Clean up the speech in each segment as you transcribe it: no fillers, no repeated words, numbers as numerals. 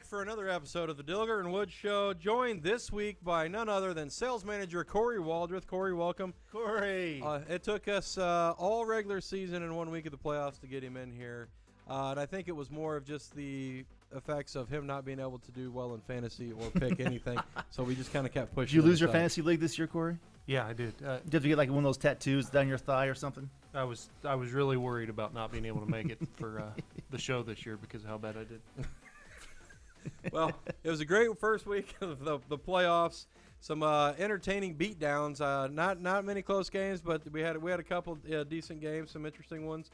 for another episode of the Dilger and Wood Show, joined this week by none other than sales manager Corey Waldreth. Corey, welcome. Corey. It took us all regular season and 1 week of the playoffs to get him in here, and I think it was more of just the effects of him not being able to do well in fantasy or pick anything, so we just kind of kept pushing. Did you lose your fantasy league this year, Corey? Yeah, I did. Did you get like one of those tattoos down your thigh or something? I was really worried about not being able to make it for the show this year because of how bad I did. Well, it was a great first week of the playoffs. Some entertaining beatdowns. Not many close games, but we had a couple decent games, some interesting ones,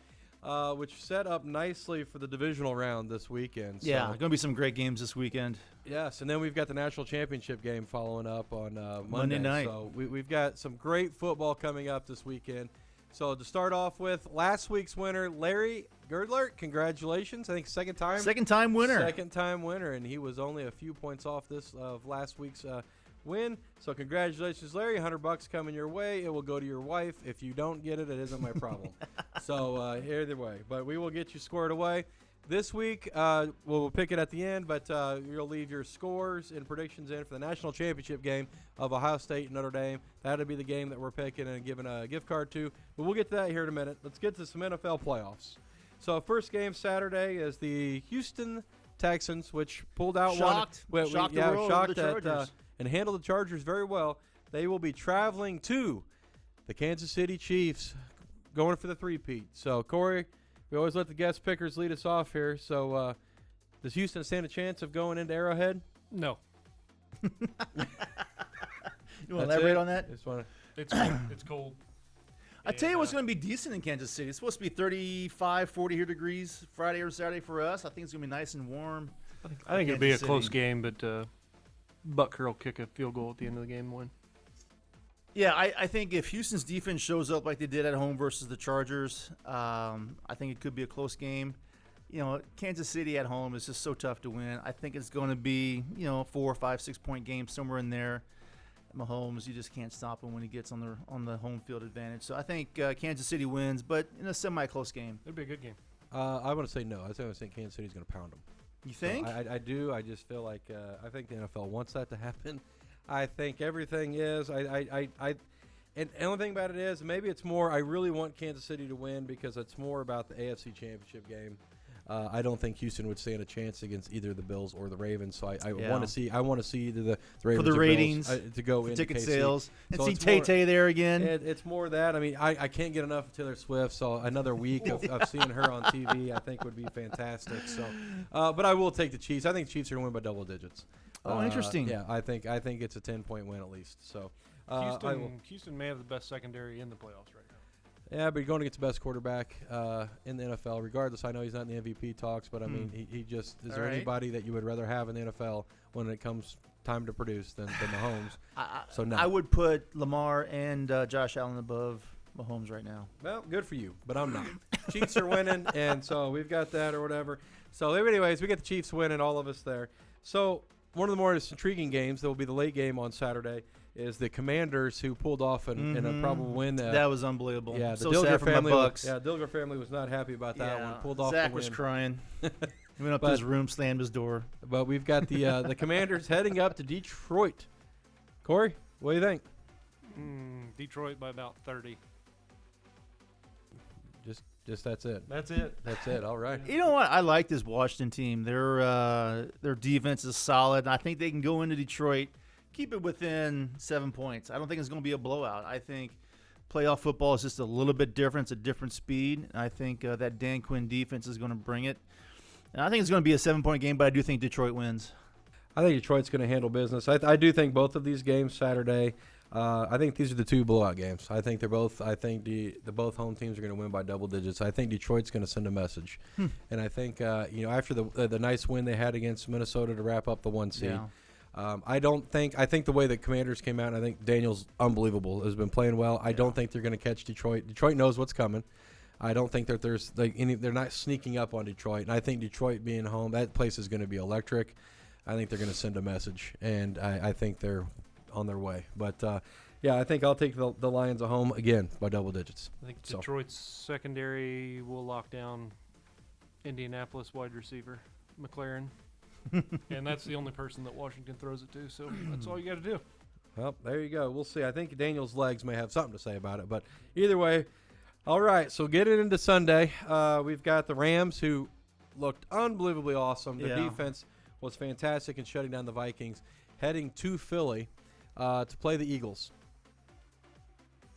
which set up nicely for the divisional round this weekend. So, Yeah, going to be some great games this weekend. Yes, and then we've got the national championship game following up on Monday night. So we've got some great football coming up this weekend. So to start off with, last week's winner, Larry Girdler, congratulations. I think second time winner. Second time winner, and he was only a few points off of last week's win. So congratulations, Larry. $100 coming your way. It will go to your wife. If you don't get it, it isn't my problem. So either way, but we will get you squared away. This week, we'll pick it at the end, but you'll leave your scores and predictions in for the national championship game of Ohio State and Notre Dame. That'll be the game that we're picking and giving a gift card to. But we'll get to that here in a minute. Let's get to some NFL playoffs. So first game Saturday is the Houston Texans, which pulled out shocked the Chargers. And handled the Chargers very well. They will be traveling to the Kansas City Chiefs, going for the three-peat. So, Corey, we always let the guest pickers lead us off here. So, does Houston stand a chance of going into Arrowhead? No. You want to elaborate on that? It's cold. I tell you what's going to be decent in Kansas City. It's supposed to be 35, 40 here degrees Friday or Saturday for us. I think it's going to be nice and warm. I think it'll be a close game, but Butker will kick a field goal at the end of the game and win. Yeah, I think if Houston's defense shows up like they did at home versus the Chargers, I think it could be a close game. You know, Kansas City at home is just so tough to win. I think it's going to be, 4, 5, 6 point game somewhere in there. Mahomes, you just can't stop him when he gets on the home field advantage. So I think Kansas City wins, but in a semi-close game. It'll be a good game. I want to say no. I think Kansas City's going to pound them. You think? So I do. I just feel like I think the NFL wants that to happen. I think everything is. And the only thing about it is maybe it's more. I really want Kansas City to win because it's more about the AFC Championship game. I don't think Houston would stand a chance against either the Bills or the Ravens. So I want to see. I want to see either the Ravens for the or ratings Bills, to go into ticket KC. sales and so see Tay there again. It's more that. I mean, I can't get enough of Taylor Swift. So another week of seeing her on TV, I think would be fantastic. So, but I will take the Chiefs. I think the Chiefs are going to win by double digits. Oh, interesting. Yeah, I think it's a 10-point win at least. So Houston may have the best secondary in the playoffs right now. Yeah, but you're going to get the best quarterback in the NFL. Regardless, I know he's not in the MVP talks, but I mean, he just is there anybody that you would rather have in the NFL when it comes time to produce than Mahomes? So no, I would put Lamar and Josh Allen above Mahomes right now. Well, good for you, but I'm not. Chiefs are winning, and so we've got that or whatever. So anyways, we get the Chiefs winning, all of us there. So one of the more intriguing games that will be the late game on Saturday is the Commanders, who pulled off in a probable win. That was unbelievable. Yeah, the so Dilger sad for family. my Bucks. Dilger family was not happy about that one. Pulled off Zach the win. was crying. He went up to his room, slammed his door. But we've got the Commanders heading up to Detroit. Corey, what do you think? Detroit by about 30. Just that's it. That's it. That's it. All right. You know what? I like this Washington team. Their defense is solid. I think they can go into Detroit, keep it within 7 points. I don't think it's going to be a blowout. I think playoff football is just a little bit different. It's a different speed. I think that Dan Quinn defense is going to bring it. And I think it's going to be a 7-point game, but I do think Detroit wins. I think Detroit's going to handle business. I do think both of these games Saturday. I think these are the two blowout games. I think they're both. I think the both home teams are going to win by double digits. I think Detroit's going to send a message, and I think after the nice win they had against Minnesota to wrap up the 1 seed. Yeah. I think the way the Commanders came out, I think Daniel's unbelievable. Has been playing well. I don't think they're going to catch Detroit. Detroit knows what's coming. I don't think that they're not sneaking up on Detroit. And I think Detroit being home, that place is going to be electric. I think they're going to send a message, and I think they're on their way. But, I think I'll take the Lions at home again by double digits. I think Detroit's secondary will lock down Indianapolis wide receiver McLaren. And that's the only person that Washington throws it to, so that's all you got to do. Well, there you go. We'll see. I think Daniel's legs may have something to say about it, but either way, all right. So getting into Sunday, we've got the Rams, who looked unbelievably awesome. Their defense was fantastic in shutting down the Vikings, heading to Philly to play the Eagles.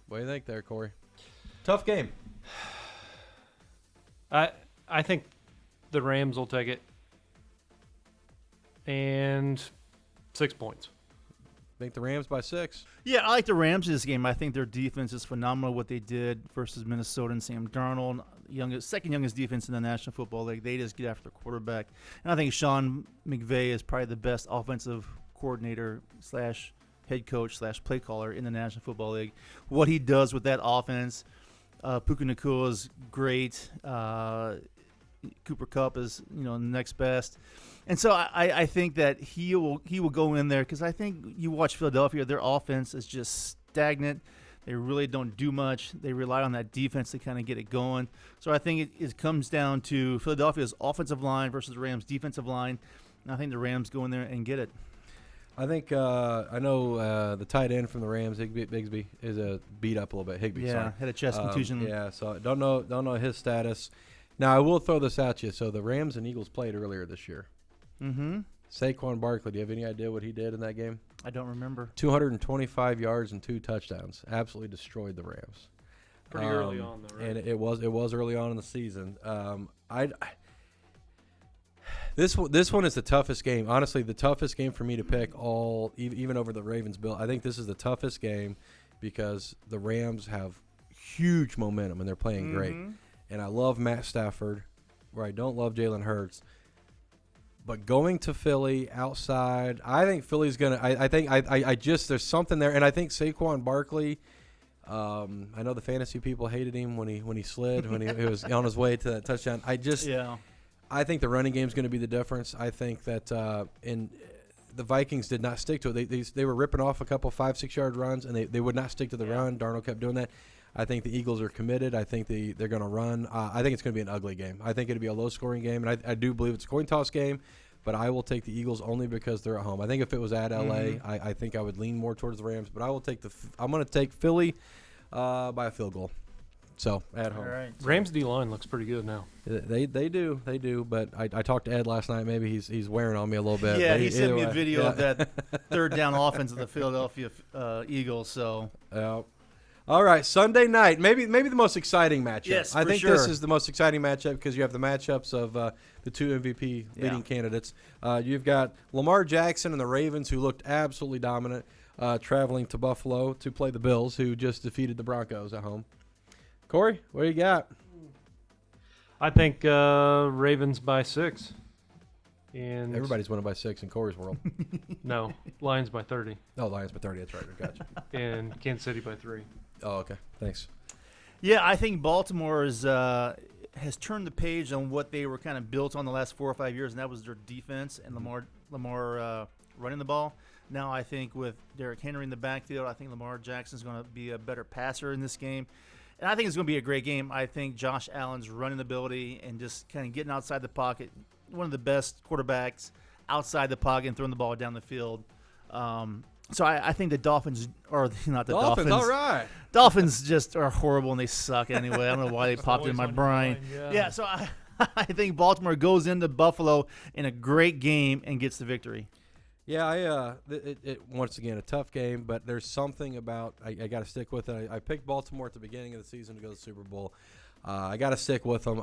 What do you think there, Corey? Tough game. I think the Rams will take it, and 6 points. Think the Rams by 6. Yeah, I like the Rams in this game. I think their defense is phenomenal. What they did versus Minnesota and Sam Darnold, second youngest defense in the National Football League. They just get after the quarterback, and I think Sean McVay is probably the best offensive coordinator / head coach / play caller in the National Football League. What he does with that offense, Puka Nacua is great. Cooper Kupp is next best. And so I think that he will go in there because I think you watch Philadelphia, their offense is just stagnant. They really don't do much. They rely on that defense to kind of get it going. So I think it comes down to Philadelphia's offensive line versus the Rams' defensive line. And I think the Rams go in there and get it. I think I know the tight end from the Rams, Bigsby, is beat up a little bit. Higbee, sorry. Had a chest contusion. Yeah, so I don't know his status. Now I will throw this at you. So the Rams and Eagles played earlier this year. Mm-hmm. Saquon Barkley, do you have any idea what he did in that game? I don't remember. 225 yards and 2 touchdowns. Absolutely destroyed the Rams. Pretty early on, though, right? And it was early on in the season. This one is the toughest game. Honestly, the toughest game for me to pick even over the Ravens Bill. I think this is the toughest game because the Rams have huge momentum and they're playing great. And I love Matt Stafford, where I don't love Jalen Hurts. But going to Philly outside, I think Philly's gonna. I just there's something there, and I think Saquon Barkley. I know the fantasy people hated him when he slid when he was on his way to that touchdown. I think the running game is going to be the difference. I think that the Vikings did not stick to it. They were ripping off a couple 5-6 yard runs, and they would not stick to the run. Darnold kept doing that. I think the Eagles are committed. I think they're going to run. I think it's going to be an ugly game. I think it'll be a low-scoring game, and I do believe it's a coin toss game, but I will take the Eagles only because they're at home. I think if it was at L.A., I think I would lean more towards the Rams, but I'm going to take Philly by a field goal. So, at home. All right. Rams D-line looks pretty good now. They do, but I talked to Ed last night. Maybe he's wearing on me a little bit. Yeah, he sent me a video of that third down offense of the Philadelphia Eagles. So, all right, Sunday night, maybe the most exciting matchup. Yes, I think for this sure. is the most exciting matchup because you have the matchups of the two MVP leading candidates. You've got Lamar Jackson and the Ravens, who looked absolutely dominant, traveling to Buffalo to play the Bills, who just defeated the Broncos at home. Corey, what do you got? I think Ravens by 6. And Everybody's winning by 6 in Corey's world. No, Lions by 30. Oh, Lions by 30. That's right. I got you. And Kansas City by 3. Oh, okay. Thanks. yeah, I think Baltimore has turned the page on what they were kind of built on the last 4 or 5 years, and that was their defense and Lamar running the ball. Now I think with Derrick Henry in the backfield, I think Lamar Jackson's going to be a better passer in this game. And I think it's going to be a great game. I think Josh Allen's running ability and just kind of getting outside the pocket, one of the best quarterbacks outside the pocket and throwing the ball down the field. So I think the Dolphins, or not the Dolphins. All right. Dolphins just are horrible and they suck anyway. I don't know why they popped in my brain. Yeah, so I think Baltimore goes into Buffalo in a great game and gets the victory. Yeah, it once again a tough game, but there's something about I got to stick with it. I picked Baltimore at the beginning of the season to go to the Super Bowl. I got to stick with them.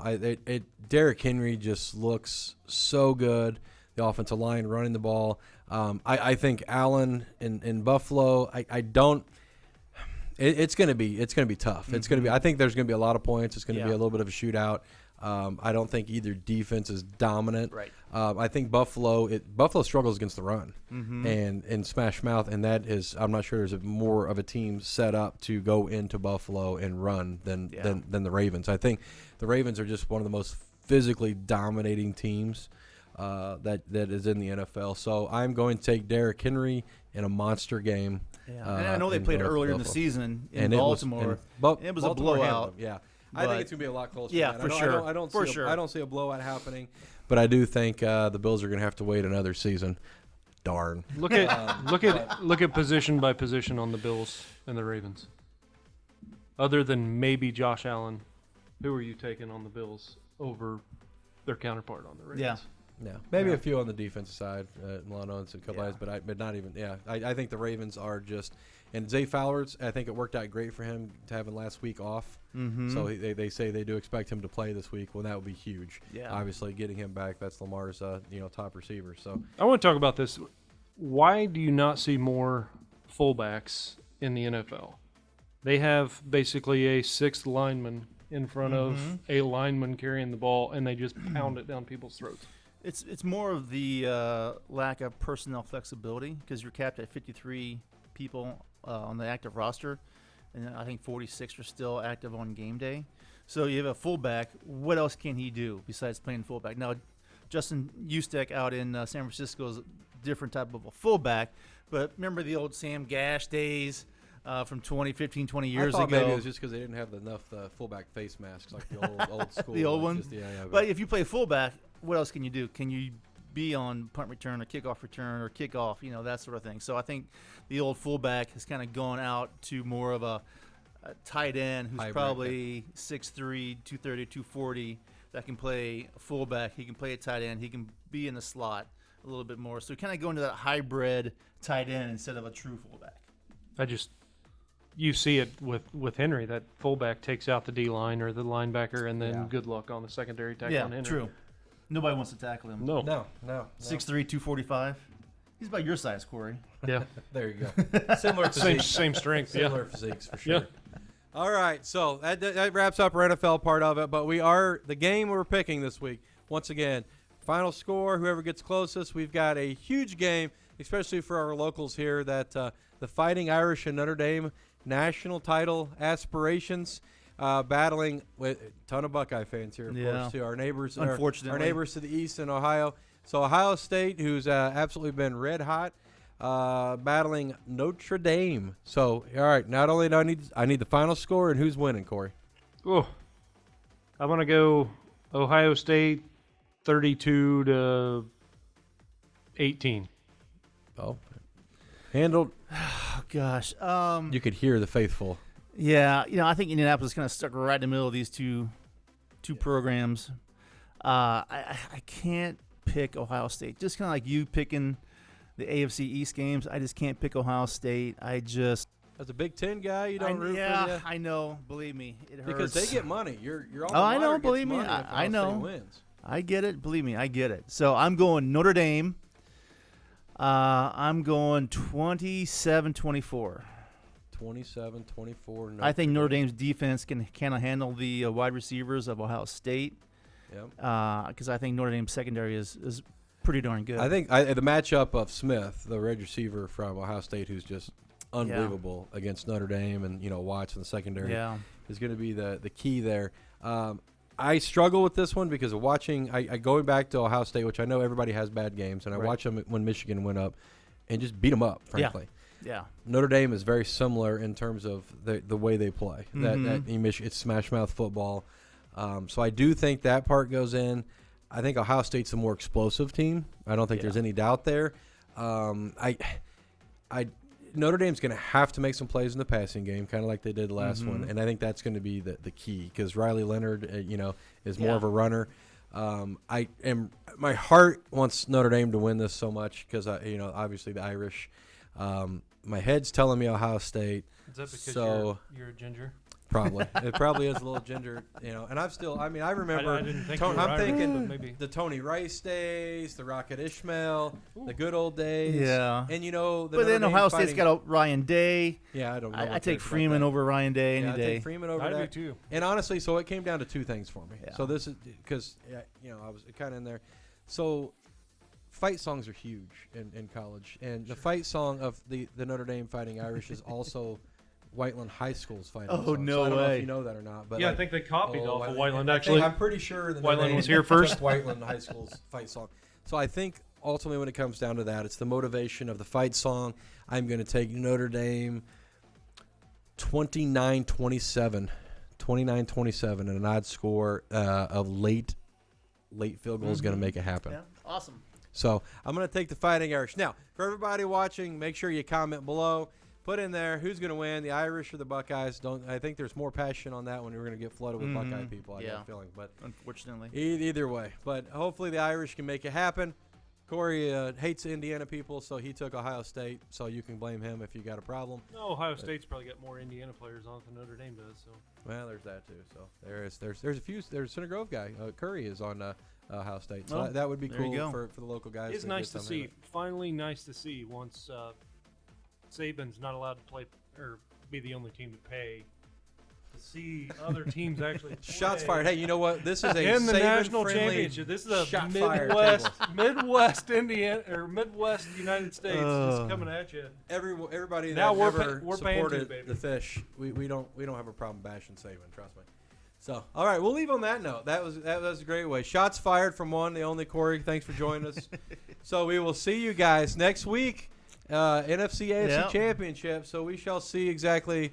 Derrick Henry just looks so good. The offensive line running the ball. I think Allen in Buffalo. It's gonna be tough. It's gonna be. I think there's gonna be a lot of points. It's gonna be a little bit of a shootout. I don't think either defense is dominant. Right. I think Buffalo struggles against the run and smash mouth, and that is I'm not sure there's more of a team set up to go into Buffalo and run than the Ravens. I think the Ravens are just one of the most physically dominating teams that is in the NFL. So I'm going to take Derrick Henry in a monster game. Yeah. And I know they played earlier in the season in Baltimore. It was a blowout. Yeah. I think it's going to be a lot closer. Yeah, than that. for sure. I don't see a blowout happening, but I do think the Bills are going to have to wait another season. Darn. Look at position by position on the Bills and the Ravens. Other than maybe Josh Allen, who are you taking on the Bills over their counterpart on the Ravens? Yeah, maybe a few on the defensive side, Milano and a couple guys, but not even. Yeah, I think the Ravens are just. And Zay Flowers, I think it worked out great for him to having last week off. Mm-hmm. So they say they do expect him to play this week. Well, that would be huge. Yeah. Obviously, getting him back, that's Lamar's top receiver. So I want to talk about this. Why do you not see more fullbacks in the NFL? They have basically a sixth lineman in front of a lineman carrying the ball, and they just pound it down people's throats. It's more of the lack of personnel flexibility because you're capped at 53 people on the active roster, and I think 46 are still active on game day. So you have a fullback. What else can he do besides playing fullback? Now, Justin Ustek out in San Francisco is a different type of a fullback, but remember the old Sam Gash days from 20 years ago? Maybe it was just because they didn't have enough fullback face masks like the old school. The old ones? But if you play fullback, what else can you do? Can you be on punt return or kickoff return or kickoff, that sort of thing. So I think the old fullback has kind of gone out to more of a tight end who's probably 6'3", 230, 240 that can play fullback. He can play a tight end. He can be in the slot a little bit more. So kind of go into that hybrid tight end instead of a true fullback. You see it with Henry. That fullback takes out the D-line or the linebacker, and then good luck on the secondary tackle on Henry. Yeah, true. Nobody wants to tackle him. No. 6'3", 245. He's about your size, Corey. Yeah. There you go. Similar physiques. Same strength. Similar physiques for sure. Yeah. All right, so that wraps up our NFL part of it, but the game we're picking this week, once again, final score, whoever gets closest. We've got a huge game, especially for our locals here, that the Fighting Irish and Notre Dame national title aspirations. Battling with a ton of Buckeye fans here, of course, too. Our neighbors, unfortunately, our neighbors to the east in Ohio. So Ohio State, who's absolutely been red hot, battling Notre Dame. So all right, not only do I need the final score, and who's winning, Corey? Oh, I'm gonna go Ohio State, 32-18. Oh, handled. Oh gosh, you could hear the faithful. Yeah, I think Indianapolis kind of stuck right in the middle of these two programs. I can't pick Ohio State. Just kind of like you picking the AFC East games. I just can't pick Ohio State. As a Big Ten guy, you don't root for Yeah, I know. Believe me, it hurts. Because they get money. You're I know. Believe me, I know. Wins. I get it. Believe me, I get it. So I'm going Notre Dame. I'm going 27-24. 27-24. I think Notre Dame's defense can kind of handle the wide receivers of Ohio State. Yep. Because I think Notre Dame's secondary is pretty darn good. I think the matchup of Smith, the red receiver from Ohio State, who's just unbelievable against Notre Dame, and Watts in the secondary, is going to be the key there. I struggle with this one because of watching. I going back to Ohio State, which I know everybody has bad games, and I watch them when Michigan went up and just beat them up, frankly. Yeah. Notre Dame is very similar in terms of the way they play. It's smash mouth football. So I do think that part goes in. I think Ohio State's a more explosive team. I don't think there's any doubt there. Notre Dame's going to have to make some plays in the passing game, kind of like they did the last one, and I think that's going to be the key because Riley Leonard, is more of a runner. My heart wants Notre Dame to win this so much because obviously the Irish. My head's telling me Ohio State. Is that because you're a ginger? Probably. It probably is a little ginger, And I remember. I didn't think I'm thinking maybe. The Tony Rice days, the Rocket Ishmael, the good old days. Yeah. And but then Ohio State's got Ryan Day. Yeah, I don't know. I take Freeman over Ryan Day any day. I take Freeman over that. too. And honestly, so it came down to two things for me. Yeah. So this is because I was kind of in there. So fight songs are huge in college, and the fight song of the Notre Dame Fighting Irish is also Whiteland High School's fighting song. Oh, no so I don't know way. if you know that or not. But I think they copied off of Whiteland, I actually. I'm pretty sure that Whiteland was here first. Whiteland High School's fight song. So I think ultimately when it comes down to that, it's the motivation of the fight song. I'm going to take Notre Dame 29-27 29-27, and an odd score of late field goal is going to make it happen. Yeah, awesome. So I'm going to take the Fighting Irish. Now, for everybody watching, make sure you comment below. Put in there who's going to win, the Irish or the Buckeyes. I think there's more passion on that one. We're going to get flooded with Buckeye people. I got a feeling, but unfortunately, either way. But hopefully the Irish can make it happen. Corey hates Indiana people, so he took Ohio State. So you can blame him if you got a problem. No, Ohio State's probably got more Indiana players on it than Notre Dame does. So well, there's that too. So there's a few. There's Center Grove guy. Curry is on Ohio State. So that would be cool for the local guys. It's nice to see. Finally, nice to see once Saban's not allowed to play or be the only team to pay. To see other teams actually play. Shots fired. Hey, you know what? This is a in the national championship. This is a Midwest Indiana or Midwest United States just coming at you. Everybody now that we're supported the fish, we don't have a problem bashing Saban. Trust me. So, all right, we'll leave on that note. That was a great way. Shots fired from one, the only Corey. Thanks for joining us. So we will see you guys next week, NFC AFC Championship. So we shall see exactly,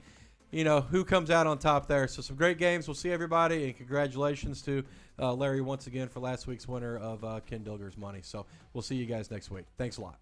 who comes out on top there. So some great games. We'll see everybody, and congratulations to Larry once again for last week's winner of Ken Dilger's money. So we'll see you guys next week. Thanks a lot.